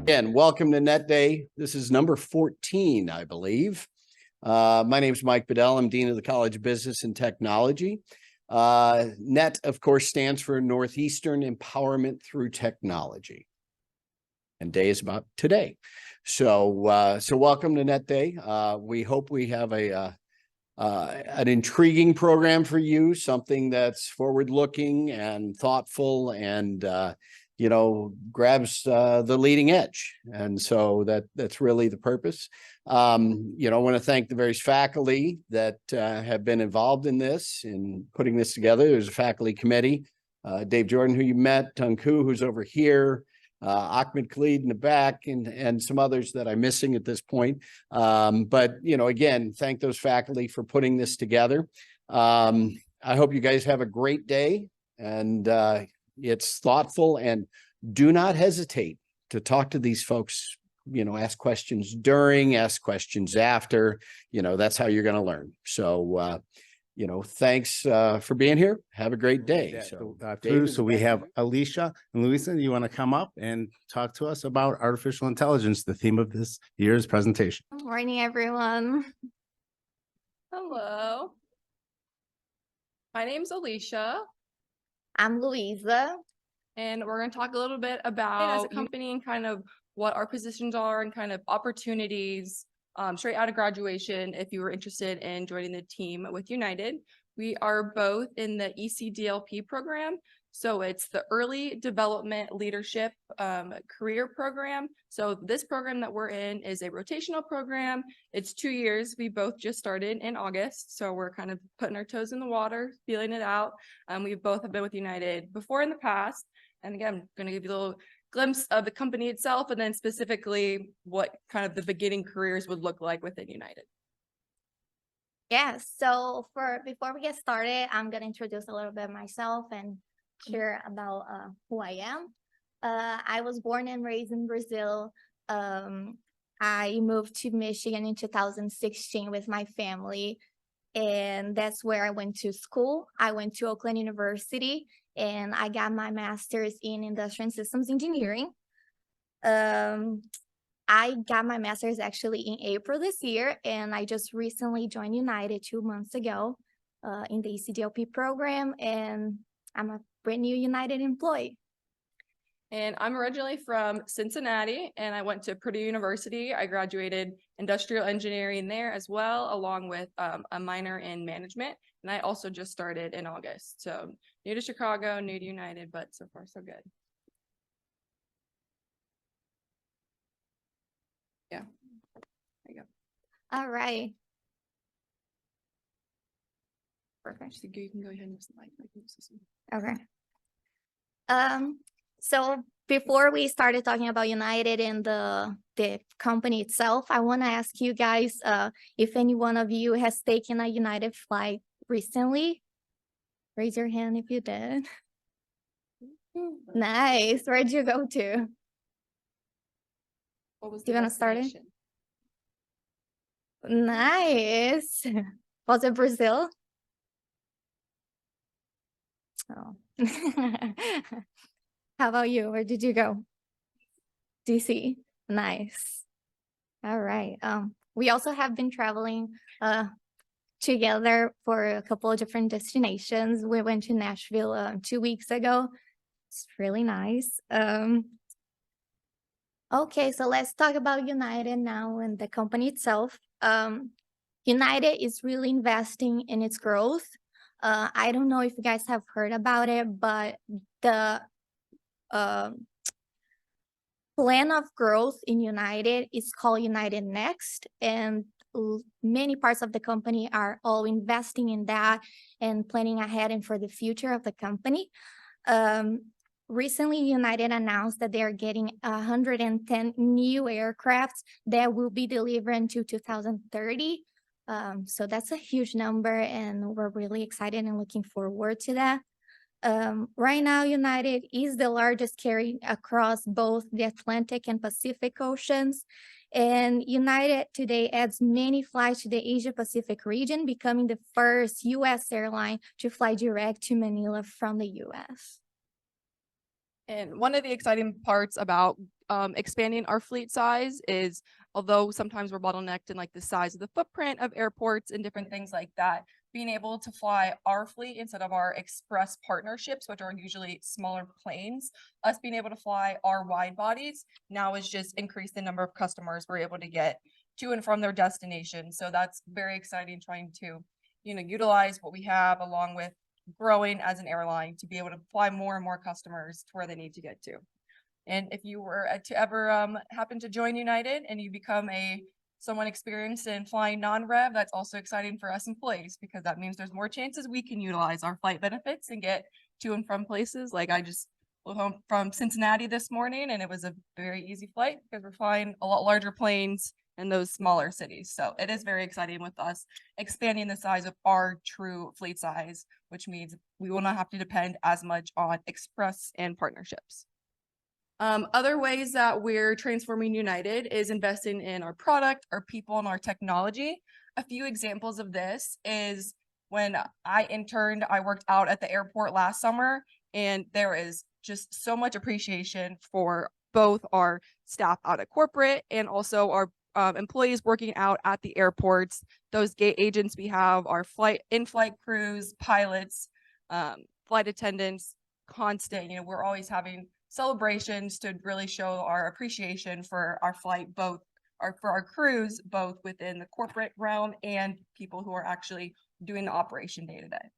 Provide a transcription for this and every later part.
Again, welcome to Net Day. This is number 14, I believe. My name is Mike Bedell. I'm Dean of the College of Business and Technology. NET, of course, stands for Northeastern Empowerment Through Technology. And day is about today. So welcome to Net Day. We hope we have an intriguing program for you, something that's forward-looking and thoughtful and grabs the leading edge. And so that's really the purpose. I want to thank the various faculty that have been involved in this, in putting this together. There's a faculty committee, Dave Jordan, who you met, Tunku, who's over here, Ahmed Khalid in the back, and some others that I'm missing at this point. But again, thank those faculty for putting this together. I hope you guys have a great day, and it's thoughtful, and do not hesitate to talk to these folks. Ask questions during, ask questions after. That's how you're going to learn. So thanks for being here. Have a great day. So we have Alicia and Luisa. You want to come up and talk to us about artificial intelligence, the theme of this year's presentation? Good morning, everyone. Hello. My name's Alicia. I'm Luisa. And we're going to talk a little bit about as a company and kind of what our positions are and kind of opportunities straight out of graduation if you were interested in joining the team with United. We are both in the ECDLP program. So it's the Early Development Leadership Career Program. So this program that we're in is a rotational program. It's 2 years. We both just started in August. So we're kind of putting our toes in the water, feeling it out. We both have been with United before in the past. And again, I'm going to give you a little glimpse of the company itself and then specifically what kind of the beginning careers would look like within United. Yeah, so before we get started, I'm going to introduce a little bit of myself and share about who I am. I was born and raised in Brazil. I moved to Michigan in 2016 with my family, and that's where I went to school. I went to Oakland University, and I got my master's in industrial and systems engineering. I got my master's actually in April this year, and I just recently joined United 2 months ago in the ECDLP program, and I'm a brand new United employee. And I'm originally from Cincinnati, and I went to Purdue University. I graduated industrial engineering there as well, along with a minor in management. And I also just started in August. So new to Chicago, new to United, but so far so good. Yeah, there you go. All right. Perfect. So you can go ahead and use the mic. Okay. So before we started talking about United and the company itself, I want to ask you guys if any one of you has taken a United flight recently. Raise your hand if you did. Nice. Where'd you go to? What was Do you want to start it? Nice. Was it Brazil? Oh. How about you? Where did you go? DC. Nice. All right. We also have been traveling together for a couple of different destinations. We went to Nashville 2 weeks ago. It's really nice. Okay, so let's talk about United now and the company itself. United is really investing in its growth. I don't know if you guys have heard about it, but the plan of growth in United is called United Next, and many parts of the company are all investing in that and planning ahead and for the future of the company. Recently, United announced that they are getting 110 new aircrafts that will be delivered until 2030. So that's a huge number, and we're really excited and looking forward to that. Right now, United is the largest carrier across both the Atlantic and Pacific Oceans. And United today adds many flights to the Asia-Pacific region, becoming the first U.S. airline to fly direct to Manila from the U.S. And one of the exciting parts about expanding our fleet size is, although sometimes we're bottlenecked in like the size of the footprint of airports and different things like that, being able to fly our fleet instead of our express partnerships, which are usually smaller planes, us being able to fly our wide bodies now is just increase the number of customers we're able to get to and from their destination. So that's very exciting, trying to, utilize what we have along with growing as an airline to be able to fly more and more customers to where they need to get to. And if you were to ever happen to join United and you become someone experienced in flying non-rev, that's also exciting for us employees, because that means there's more chances we can utilize our flight benefits and get to and from places. Like I just flew home from Cincinnati this morning and it was a very easy flight because we're flying a lot larger planes in those smaller cities. So it is very exciting with us expanding the size of our true fleet size, which means we will not have to depend as much on express and partnerships. Other ways that we're transforming United is investing in our product, our people, and our technology. A few examples of this is when I interned, I worked out at the airport last summer, and there is just so much appreciation for both our staff out at corporate and also our employees working out at the airports. Those gate agents we have, our in-flight crews, pilots, flight attendants, constant, we're always having celebrations to really show our appreciation for our flight, for our crews, both within the corporate realm and people who are actually doing the operation day to day.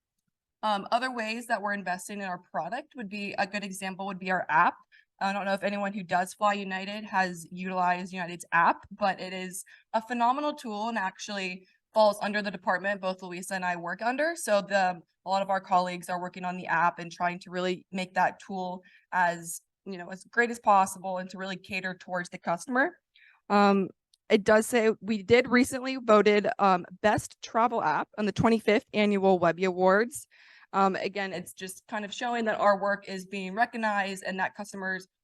Other ways that we're investing in our product would be, a good example would be our app. I don't know if anyone who does fly United has utilized United's app, but it is a phenomenal tool and actually falls under the department both Luisa and I work under. So a lot of our colleagues are working on the app and trying to really make that tool as great as possible and to really cater towards the customer. It does say we did recently voted best travel app on the 25th annual Webby Awards. Again, it's just kind of showing that our work is being recognized and that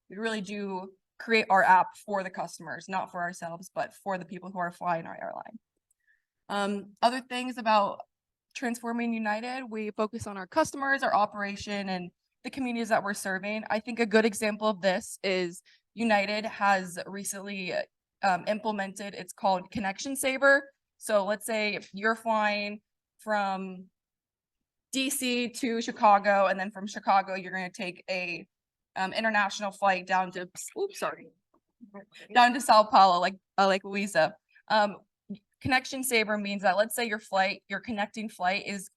we really do create our app for the customers, not for ourselves, but for the people who are flying our airline. Other things about transforming United, we focus on our customers, our operation, and the communities that we're serving. I think a good example of this is United has recently implemented, it's called Connection Saver. So let's say if you're flying from DC to Chicago, and then from Chicago, you're going to take a international flight down to Sao Paulo, like Luisa. Connection Saver means that let's say your connecting flight is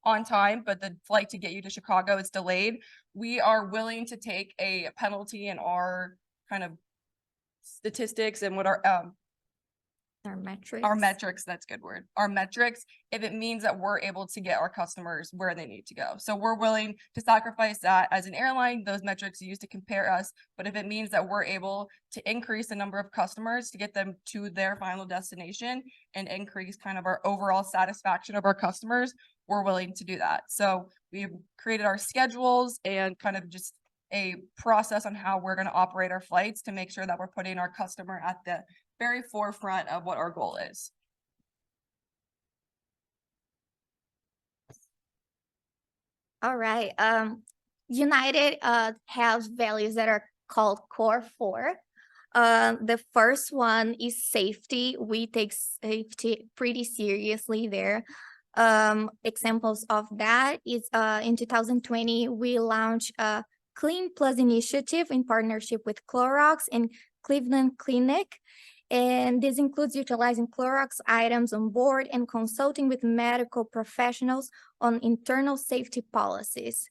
on time, but the flight to get you to Chicago is delayed. We are willing to take a penalty in our kind of statistics and what Our metrics, that's a good word. Our metrics, if it means that we're able to get our customers where they need to go. So we're willing to sacrifice that as an airline, those metrics are used to compare us. But if it means that we're able to increase the number of customers to get them to their final destination and increase kind of our overall satisfaction of our customers, we're willing to do that. So we've created our schedules and kind of just a process on how we're going to operate our flights to make sure that we're putting our customer at the very forefront of what our goal is. All right. United has values that are called Core 4. The first one is safety. We take safety pretty seriously there. Examples of that is in 2020, we launched a Clean Plus initiative in partnership with Clorox and Cleveland Clinic. And this includes utilizing Clorox items on board and consulting with medical professionals on internal safety policies.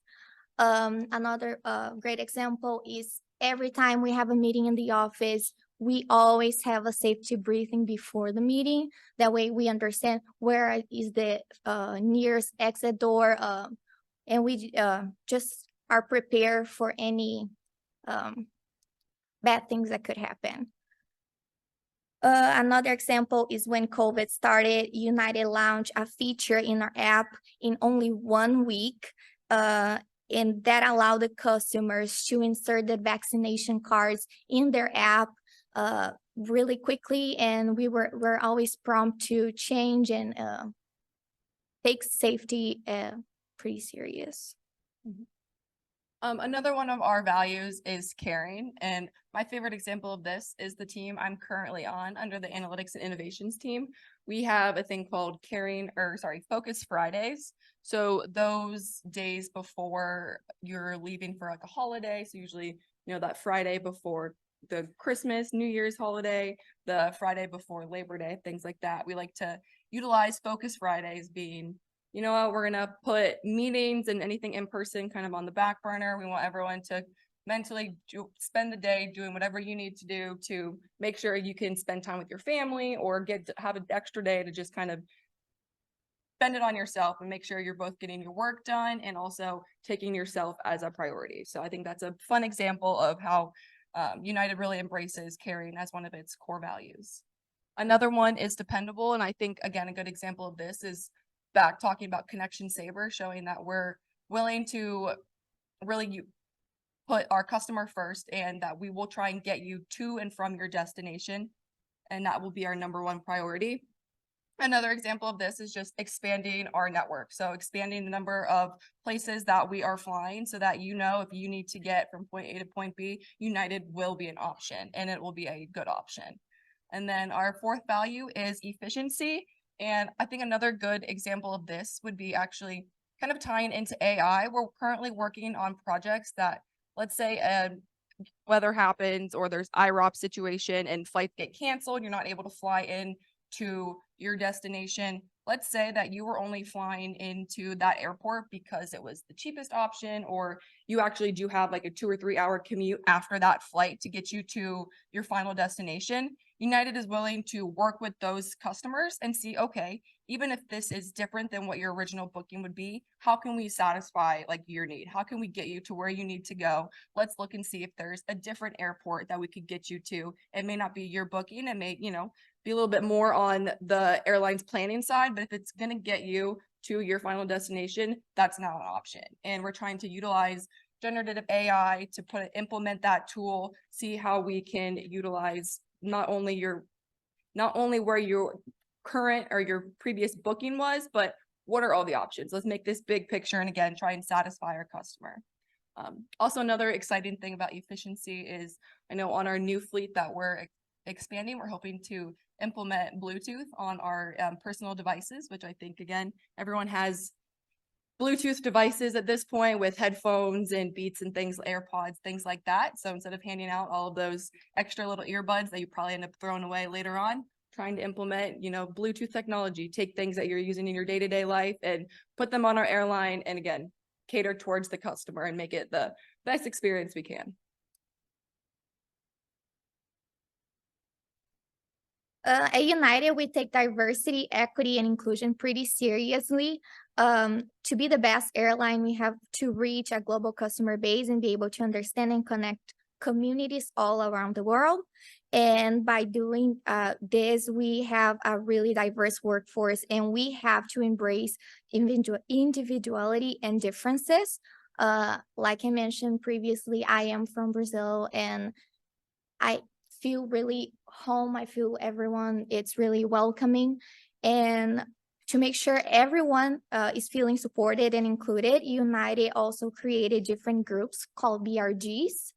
Another great example is every time we have a meeting in the office, we always have a safety briefing before the meeting. That way we understand where is the nearest exit door, and we just are prepared for any bad things that could happen. Another example is when COVID started, United launched a feature in our app in only 1 week, and that allowed the customers to insert the vaccination cards in their app really quickly, and we're always prompt to change and take safety pretty serious. Another one of our values is caring. And my favorite example of this is the team I'm currently on under the Analytics and Innovations team. We have a thing called Focus Fridays. So those days before you're leaving for like a holiday, so usually, that Friday before the Christmas, New Year's holiday, the Friday before Labor Day, things like that. We like to utilize Focus Fridays being, you know what, we're going to put meetings and anything in person kind of on the back burner. We want everyone to mentally spend the day doing whatever you need to do to make sure you can spend time with your family or have an extra day to just kind of spend it on yourself and make sure you're both getting your work done and also taking yourself as a priority. So I think that's a fun example of how United really embraces caring as one of its core values. Another one is dependable. And I think, again, a good example of this is back talking about Connection Saver, showing that we're willing to really put our customer first and that we will try and get you to and from your destination. And that will be our number one priority. Another example of this is just expanding our network. So expanding the number of places that we are flying so that, if you need to get from point A to point B, United will be an option and it will be a good option. And then our fourth value is efficiency. And I think another good example of this would be actually kind of tying into AI. We're currently working on projects that, let's say, weather happens or there's IROP situation and flights get canceled, you're not able to fly in to your destination. Let's say that you were only flying into that airport because it was the cheapest option, or you actually do have like a 2 or 3 hour commute after that flight to get you to your final destination. United is willing to work with those customers and see, okay, even if this is different than what your original booking would be, how can we satisfy like your need? How can we get you to where you need to go? Let's look and see if there's a different airport that we could get you to. It may not be your booking. It may, be a little bit more on the airline's planning side, but if it's going to get you to your final destination, that's not an option. And we're trying to utilize generative AI to implement that tool, see how we can utilize not only where your current or your previous booking was, but what are all the options? Let's make this big picture and again, try and satisfy our customer. Also, another exciting thing about efficiency is I know on our new fleet that we're expanding, we're hoping to implement Bluetooth on our personal devices, which I think, again, everyone has Bluetooth devices at this point with headphones and Beats and things, AirPods, things like that. So instead of handing out all of those extra little earbuds that you probably end up throwing away later on, trying to implement, Bluetooth technology, take things that you're using in your day-to-day life and put them on our airline and again, cater towards the customer and make it the best experience we can. At United, we take diversity, equity, and inclusion pretty seriously. To be the best airline, we have to reach a global customer base and be able to understand and connect communities all around the world. And by doing this, we have a really diverse workforce, and we have to embrace individuality and differences. Like I mentioned previously, I am from Brazil, and I feel really home. I feel everyone, it's really welcoming. And to make sure everyone is feeling supported and included, United also created different groups called BRGs.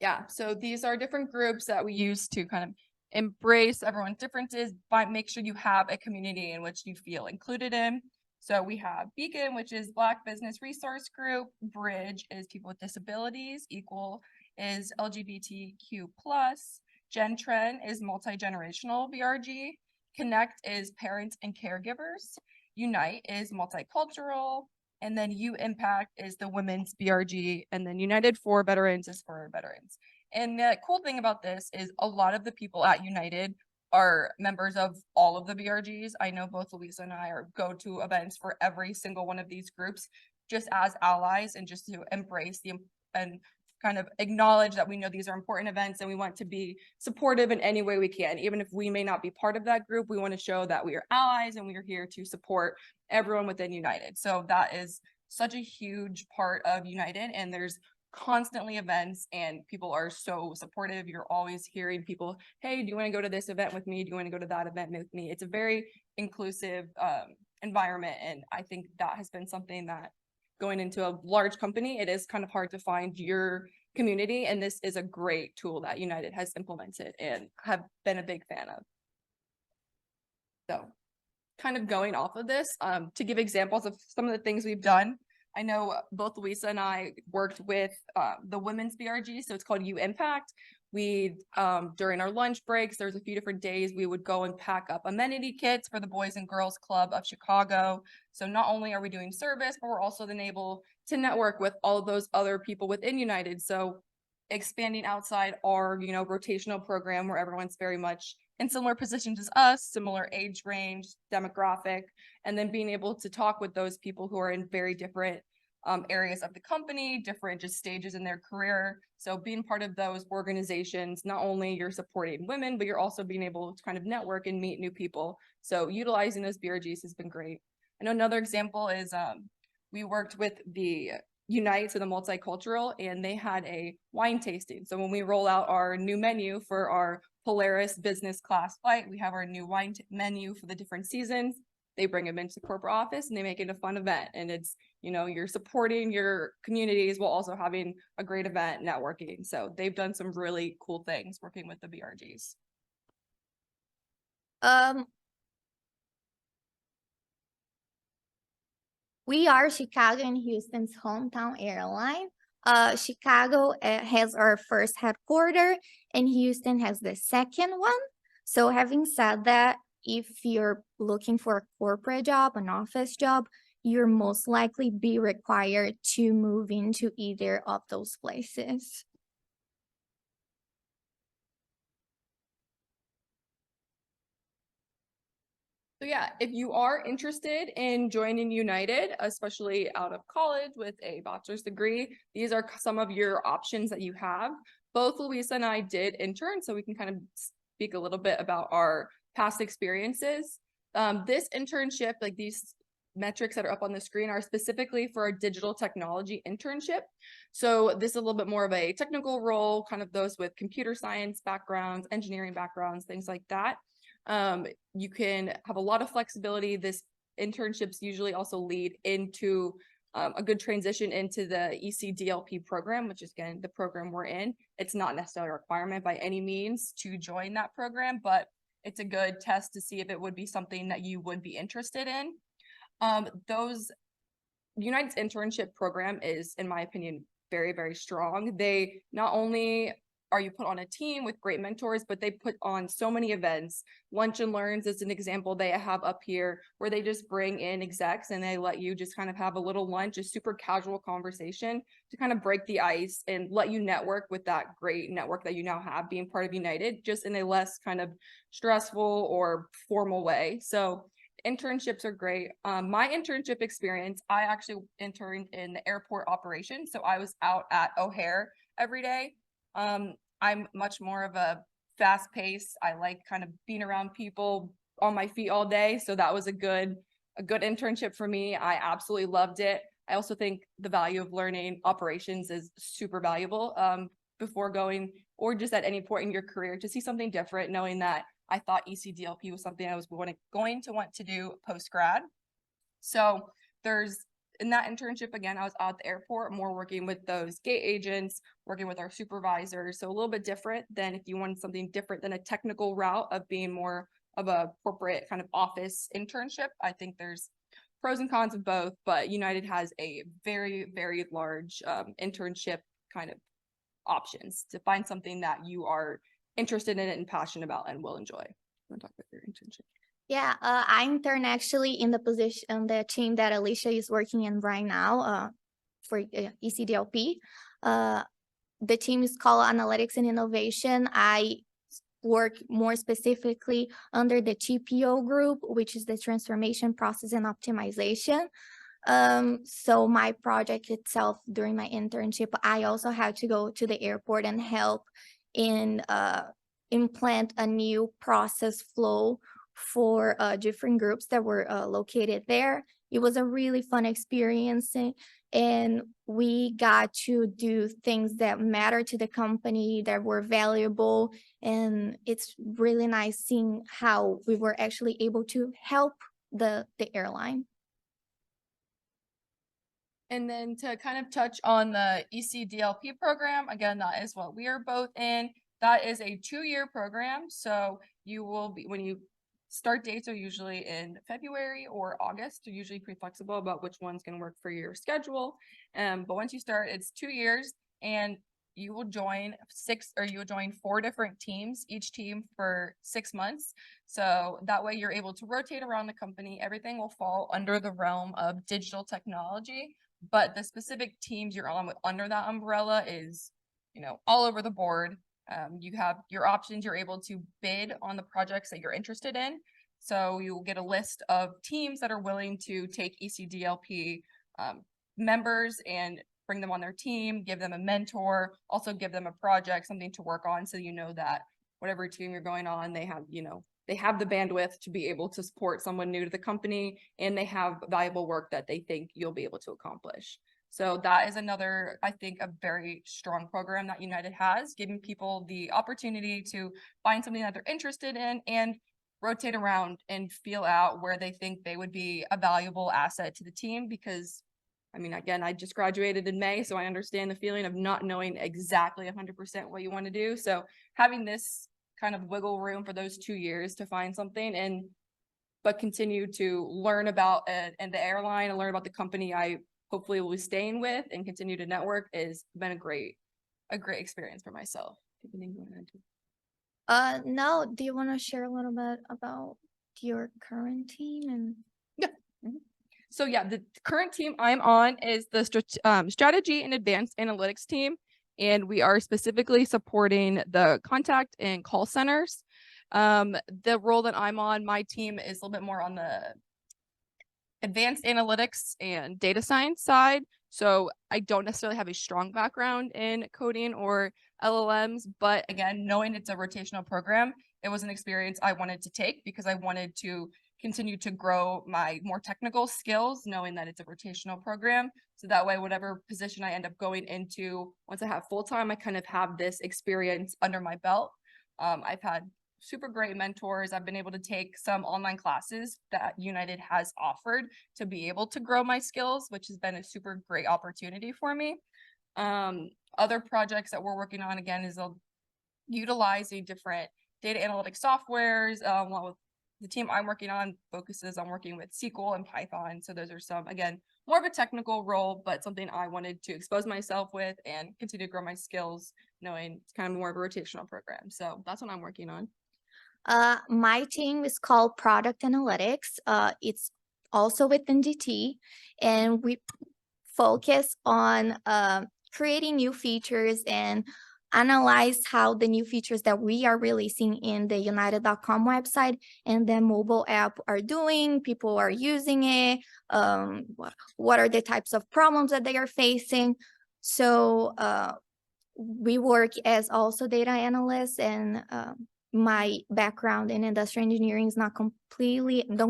Yeah, so these are different groups that we use to kind of embrace everyone's differences, but make sure you have a community in which you feel included in. So we have Beacon, which is Black Business Resource Group. Bridge is people with disabilities. Equal is LGBTQ+. Gentren is multi-generational BRG. Connect is parents and caregivers. Unite is multicultural. And then U Impact is the women's BRG. And then United for Veterans is for veterans. And the cool thing about this is a lot of the people at United are members of all of the BRGs. I know both Luisa and I go to events for every single one of these groups just as allies and just to embrace and kind of acknowledge that we know these are important events and we want to be supportive in any way we can. Even if we may not be part of that group, we want to show that we are allies and we are here to support everyone within United. So that is such a huge part of United, and there's constantly events and people are so supportive. You're always hearing people, hey, do you want to go to this event with me? Do you want to go to that event with me? It's a very inclusive environment, and I think that has been something that going into a large company, it is kind of hard to find your community. And this is a great tool that United has implemented and have been a big fan of. So kind of going off of this, to give examples of some of the things we've done. I know both Luisa and I worked with the women's BRG, so it's called U Impact. We, during our lunch breaks, there's a few different days we would go and pack up amenity kits for the Boys and Girls Club of Chicago. So not only are we doing service, but we're also then able to network with all of those other people within United. So expanding outside our, rotational program where everyone's very much in similar positions as us, similar age range, demographic, and then being able to talk with those people who are in very different areas of the company, different just stages in their career. So being part of those organizations, not only you're supporting women, but you're also being able to kind of network and meet new people. So utilizing those BRGs has been great. I know another example is we worked with the Unite, so the multicultural, and they had a wine tasting. So when we roll out our new menu for our Polaris business class flight, we have our new wine menu for the different seasons. They bring them into the corporate office and they make it a fun event. And it's, you're supporting your communities while also having a great event, networking. So they've done some really cool things working with the BRGs. We are Chicago and Houston's hometown airline. Chicago has our first headquarters and Houston has the second one. So having said that, if you're looking for a corporate job, an office job, you're most likely be required to move into either of those places. So yeah, if you are interested in joining United, especially out of college with a bachelor's degree, these are some of your options that you have. Both Luisa and I did intern, so we can kind of speak a little bit about our past experiences. This internship, like these metrics that are up on the screen, are specifically for a digital technology internship. So this is a little bit more of a technical role, kind of those with computer science backgrounds, engineering backgrounds, things like that. You can have a lot of flexibility. This internships usually also lead into a good transition into the ECDLP program, which is again the program we're in. It's not necessarily a requirement by any means to join that program, but it's a good test to see if it would be something that you would be interested in. United's internship program is, in my opinion, very, very strong. They not only are you put on a team with great mentors, but they put on so many events. Lunch and Learns is an example they have up here where they just bring in execs and they let you just kind of have a little lunch, a super casual conversation to kind of break the ice and let you network with that great network that you now have being part of United, just in a less kind of stressful or formal way. So internships are great. My internship experience, I actually interned in the airport operations. So I was out at O'Hare every day. I'm much more of a fast pace. I like kind of being around people on my feet all day. So that was a good internship for me. I absolutely loved it. I also think the value of learning operations is super valuable before going or just at any point in your career to see something different, knowing that I thought ECDLP was something I was going to want to do post-grad. So in that internship, again, I was out at the airport, more working with those gate agents, working with our supervisors. So a little bit different than if you wanted something different than a technical route of being more of a corporate kind of office internship. I think there's pros and cons of both, but United has a very, very large internship kind of options to find something that you are interested in it and passionate about and will enjoy. You want to talk about your internship? Yeah, I intern actually in the team that Alicia is working in right now for ECDLP. The team is called Analytics and Innovation. I work more specifically under the TPO group, which is the Transformation Process and Optimization. So my project itself during my internship, I also had to go to the airport and help in implant a new process flow for different groups that were located there. It was a really fun experience, and we got to do things that matter to the company, that were valuable, and it's really nice seeing how we were actually able to help the airline. And then to kind of touch on the ECDLP program, again, that is what we are both in. That is a 2-year program. So you will be, when you start dates are usually in February or August. They're usually pretty flexible about which one's going to work for your schedule. But once you start, it's 2 years, and you will join 4 different teams, each team for 6 months. So that way you're able to rotate around the company. Everything will fall under the realm of digital technology, but the specific teams you're on with under that umbrella is, all over the board. You have your options. You're able to bid on the projects that you're interested in. So you'll get a list of teams that are willing to take ECDLP members and bring them on their team, give them a mentor, also give them a project, something to work on. So that whatever team you're going on, they have, they have the bandwidth to be able to support someone new to the company, and they have valuable work that they think you'll be able to accomplish. So that is another, I think, a very strong program that United has, giving people the opportunity to find something that they're interested in and rotate around and feel out where they think they would be a valuable asset to the team. Because, again, I just graduated in May, so I understand the feeling of not knowing exactly 100% what you want to do. So having this kind of wiggle room for those 2 years to find something but continue to learn about and the airline and learn about the company I hopefully will be staying with and continue to network has been a great experience for myself. No, do you want to share a little bit about your current team? And So the current team I'm on is the strategy and advanced analytics team. And we are specifically supporting the contact and call centers. The role that I'm on, my team is a little bit more on the advanced analytics and data science side. So I don't necessarily have a strong background in coding or LLMs, but again, knowing it's a rotational program, it was an experience I wanted to take because I wanted to continue to grow my more technical skills, knowing that it's a rotational program. So that way, whatever position I end up going into, once I have full-time, I kind of have this experience under my belt. I've had super great mentors. I've been able to take some online classes that United has offered to be able to grow my skills, which has been a super great opportunity for me. Other projects that we're working on, again, is utilizing different data analytics softwares. Along with the team I'm working on focuses on working with SQL and Python. So those are some, again, more of a technical role, but something I wanted to expose myself with and continue to grow my skills, knowing it's kind of more of a rotational program. So that's what I'm working on. My team is called Product Analytics. It's also within DT, and we focus on creating new features and analyze how the new features that we are releasing in the United.com website and the mobile app are doing. People are using it. What are the types of problems that they are facing? So we work as also data analysts, and my background in industrial engineering is don't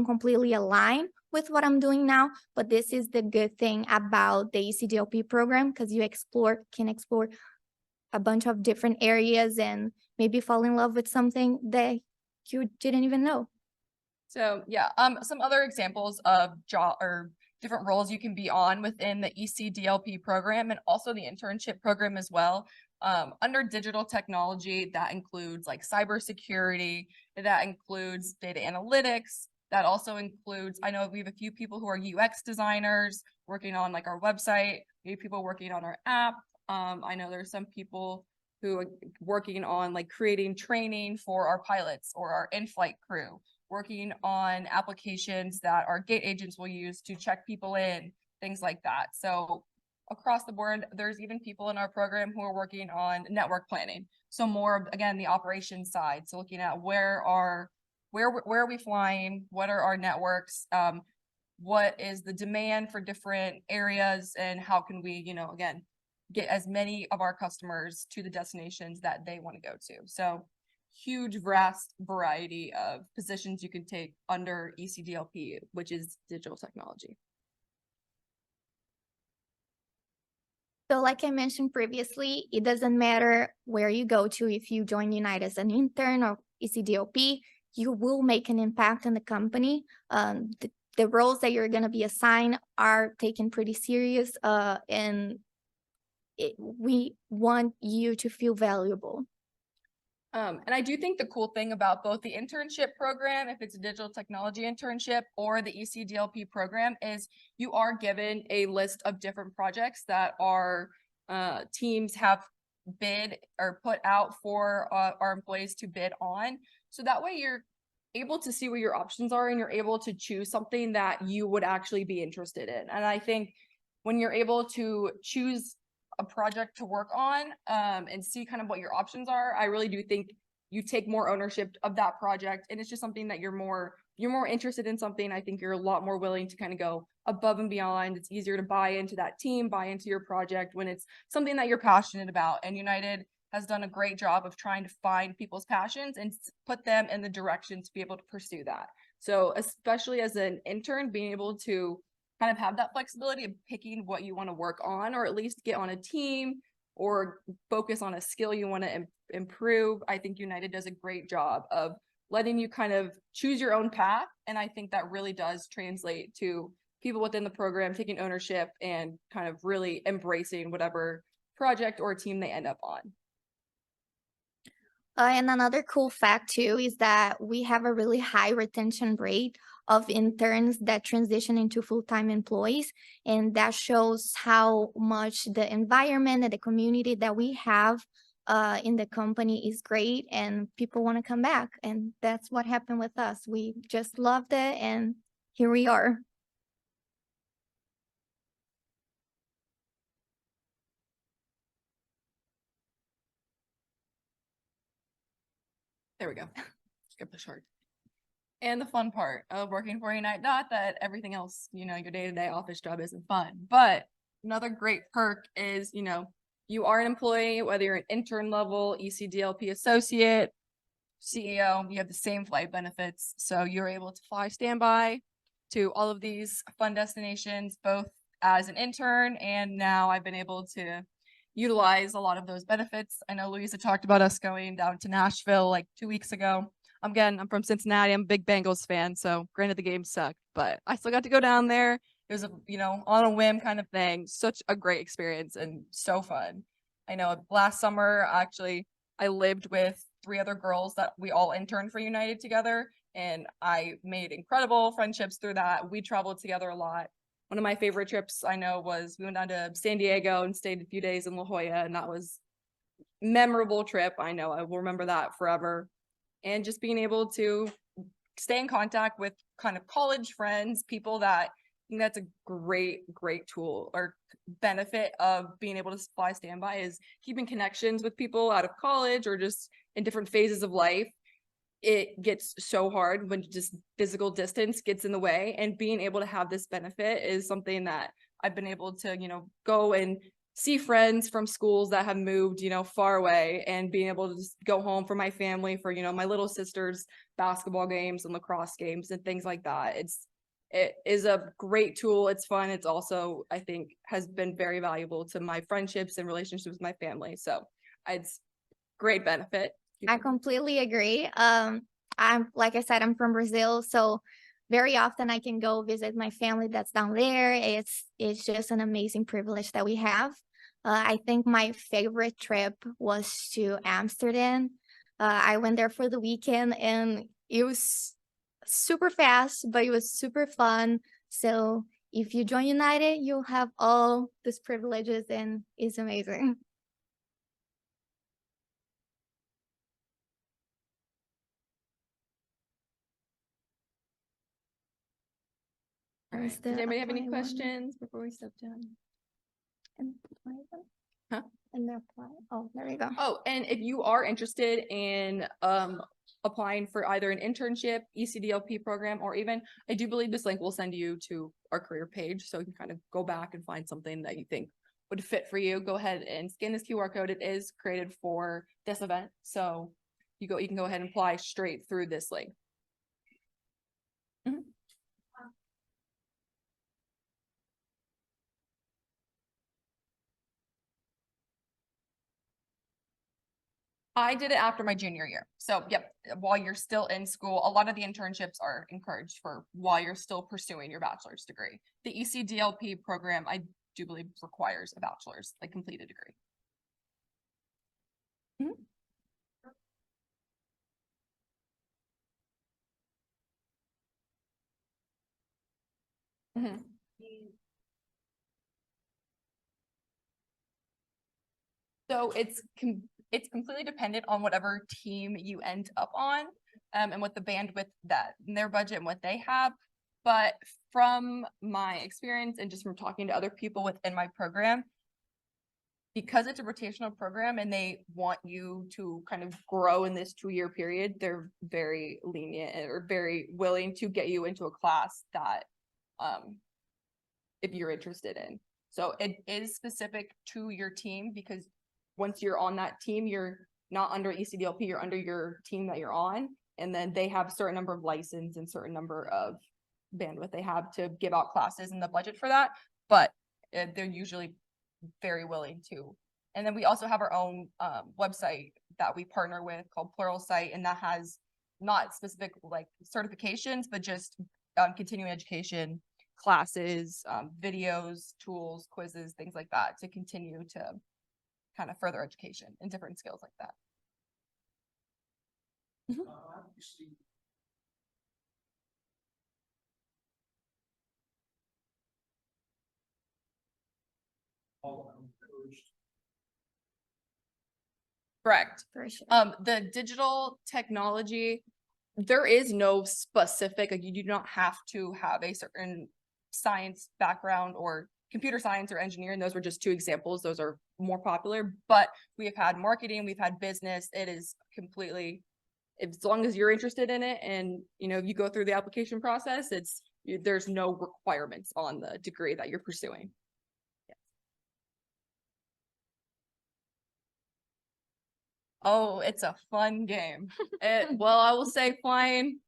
completely align with what I'm doing now, but this is the good thing about the ECDLP program, because you can explore a bunch of different areas and maybe fall in love with something that you didn't even know. So some other examples of job or different roles you can be on within the ECDLP program and also the internship program as well. Under digital technology, that includes like cybersecurity, that includes data analytics, that also includes, I know we have a few people who are UX designers working on like our website, we have people working on our app. I know there's some people who are working on like creating training for our pilots or our in-flight crew, working on applications that our gate agents will use to check people in, things like that. So across the board, there's even people in our program who are working on network planning. So more, again, the operations side. So looking at where are we flying? What are our networks? What is the demand for different areas? And how can we, again, get as many of our customers to the destinations that they want to go to? So huge, vast variety of positions you can take under ECDLP, which is digital technology. So like I mentioned previously, it doesn't matter where you go to. If you join United as an intern or ECDLP, you will make an impact in the company. the roles that you're going to be assigned are taken pretty serious, and we want you to feel valuable. And I do think the cool thing about both the internship program, if it's a digital technology internship, or the ECDLP program, is you are given a list of different projects that our teams have bid or put out for our employees to bid on. So that way you're able to see what your options are and you're able to choose something that you would actually be interested in. And I think when you're able to choose a project to work on and see kind of what your options are, I really do think you take more ownership of that project, and it's just something that you're more interested in. Something I think you're a lot more willing to kind of go above and beyond. It's easier to buy into that team, buy into your project when it's something that you're passionate about. And United has done a great job of trying to find people's passions and put them in the direction to be able to pursue that. So especially as an intern, being able to kind of have that flexibility of picking what you want to work on, or at least get on a team or focus on a skill you want to improve. I think United does a great job of letting you kind of choose your own path. And I think that really does translate to people within the program taking ownership and kind of really embracing whatever project or team they end up on. And another cool fact too is that we have a really high retention rate of interns that transition into full-time employees. And that shows how much the environment and the community that we have in the company is great, and people want to come back. And that's what happened with us. We just loved it, and here we are. There we go. Skip the short. And the fun part of working for United, not that everything else, your day-to-day office job isn't fun, but another great perk is, you are an employee, whether you're an intern level, ECDLP associate, CEO, you have the same flight benefits. So you're able to fly standby to all of these fun destinations, both as an intern, and now I've been able to utilize a lot of those benefits. I know Luisa talked about us going down to Nashville like 2 weeks ago. Again, I'm from Cincinnati. I'm a big Bengals fan. So granted the game sucked, but I still got to go down there. It was on a whim kind of thing. Such a great experience and so fun. I know last summer, actually, I lived with 3 other girls that we all interned for United together. And I made incredible friendships through that. We traveled together a lot. One of my favorite trips I know was we went down to San Diego and stayed a few days in La Jolla. And that was a memorable trip. I know I will remember that forever. And just being able to stay in contact with kind of college friends, people that I think that's a great tool or benefit of being able to fly standby, is keeping connections with people out of college or just in different phases of life. It gets so hard when just physical distance gets in the way, and being able to have this benefit is something that I've been able to, go and see friends from schools that have moved, far away, and being able to just go home for my family for, my little sister's basketball games and lacrosse games and things like that. It is a great tool. It's fun. It's also, I think, has been very valuable to my friendships and relationships with my family. So it's great benefit. I completely agree. Like I said, I'm from Brazil, so very often I can go visit my family that's down there. It's just an amazing privilege that we have. I think my favorite trip was to Amsterdam. I went there for the weekend, and it was super fast, but it was super fun. So if you join United, you'll have all these privileges, and it's amazing. All right. Does anybody have any questions before we step down? Huh? Oh, there we go. Oh, and if you are interested in applying for either an internship, ECDLP program, or even, I do believe this link will send you to our career page, so you can kind of go back and find something that you think would fit for you. Go ahead and scan this QR code. It is created for this event, so you can go ahead and apply straight through this link. Mm-hmm. I did it after my junior year. So, yep, while you're still in school, a lot of the internships are encouraged for while you're still pursuing your bachelor's degree. The ECDLP program, I do believe, requires a bachelor's, like completed degree. Mhm. So it's completely dependent on whatever team you end up on, and what the bandwidth that in their budget and what they have. But from my experience and just from talking to other people within my program, because it's a rotational program and they want you to kind of grow in this 2-year period, they're very lenient or very willing to get you into a class that if you're interested in. So it is specific to your team, because once you're on that team, you're not under ECDLP, you're under your team that you're on. And then they have a certain number of license and certain number of bandwidth they have to give out classes and the budget for that. But they're usually very willing to. And then we also have our own website that we partner with called Pluralsight, and that has not specific like certifications, but just continuing education classes, videos, tools, quizzes, things like that to continue to kind of further education and different skills like that. Correct. For sure. The digital technology, there is no specific, like you do not have to have a certain science background or computer science or engineering. Those were just 2 examples. Those are more popular, but we have had marketing, we've had business. It is completely, as long as you're interested in it and you go through the application process, there's no requirements on the degree that you're pursuing. Oh, it's a fun game. Well, I will say flying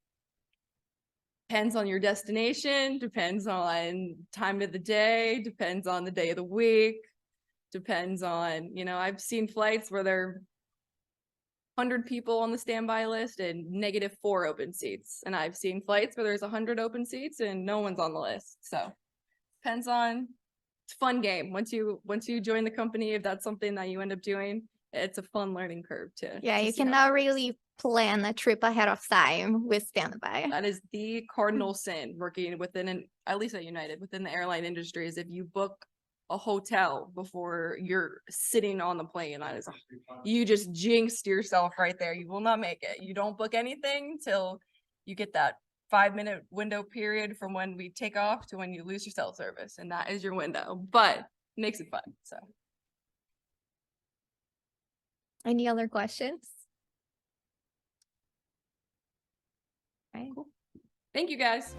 depends on your destination, depends on time of the day, depends on the day of the week, depends on, I've seen flights where there are 100 people on the standby list and -4 open seats. And I've seen flights where there's 100 open seats and no one's on the list. So depends on, it's a fun game. Once you join the company, if that's something that you end up doing, it's a fun learning curve too. Yeah, you see how cannot it works. really plan a trip ahead of time with standby. That is the cardinal sin working within at least at United, within the airline industry, is if you book a hotel before you're sitting on the plane, you just jinxed yourself right there. You will not make it. You don't book anything till you get that 5-minute window period from when we take off to when you lose your cell service, and that is your window, but it makes it fun. So Any other questions? Right. thank you guys.